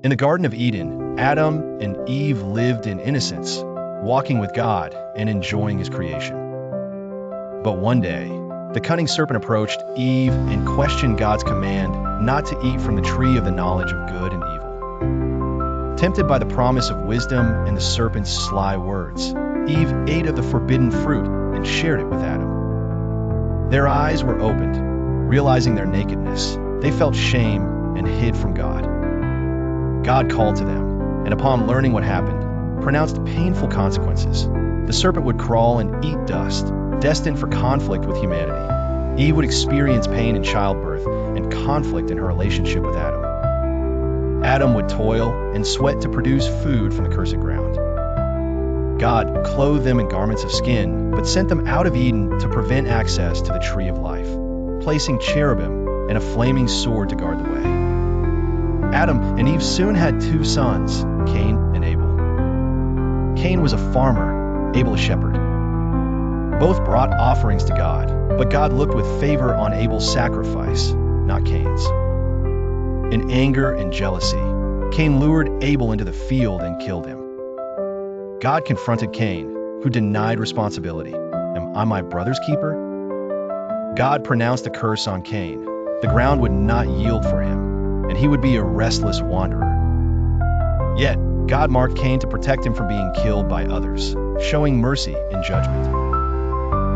In the Garden of Eden, Adam and Eve lived in innocence, walking with God and enjoying His creation. But one day, the cunning serpent approached Eve and questioned God's command not to eat from the tree of the knowledge of good and evil. Tempted by the promise of wisdom and the serpent's sly words, Eve ate of the forbidden fruit and shared it with Adam. Their eyes were opened. Realizing their nakedness, they felt shame and hid from God. God called to them, and upon learning what happened, pronounced painful consequences. The serpent would crawl and eat dust, destined for conflict with humanity. Eve would experience pain in childbirth and conflict in her relationship with Adam. Adam would toil and sweat to produce food from the cursed ground. God clothed them in garments of skin, but sent them out of Eden to prevent access to the tree of life, placing cherubim and a flaming sword to guard the way. Adam and Eve soon had two sons, Cain and Abel. Cain was a farmer, Abel a shepherd. Both brought offerings to God, but God looked with favor on Abel's sacrifice, not Cain's. In anger and jealousy, Cain lured Abel into the field and killed him. God confronted Cain, who denied responsibility. Am I my brother's keeper? God pronounced a curse on Cain. The ground would not yield for him, and he would be a restless wanderer. Yet, God marked Cain to protect him from being killed by others, showing mercy in judgment.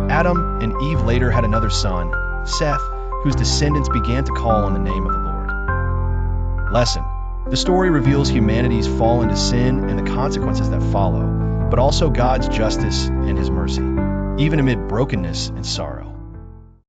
Adam and Eve later had another son, Seth, whose descendants began to call on the name of the Lord. Lesson: the story reveals humanity's fall into sin and the consequences that follow, but also God's justice and His mercy, even amid brokenness and sorrow.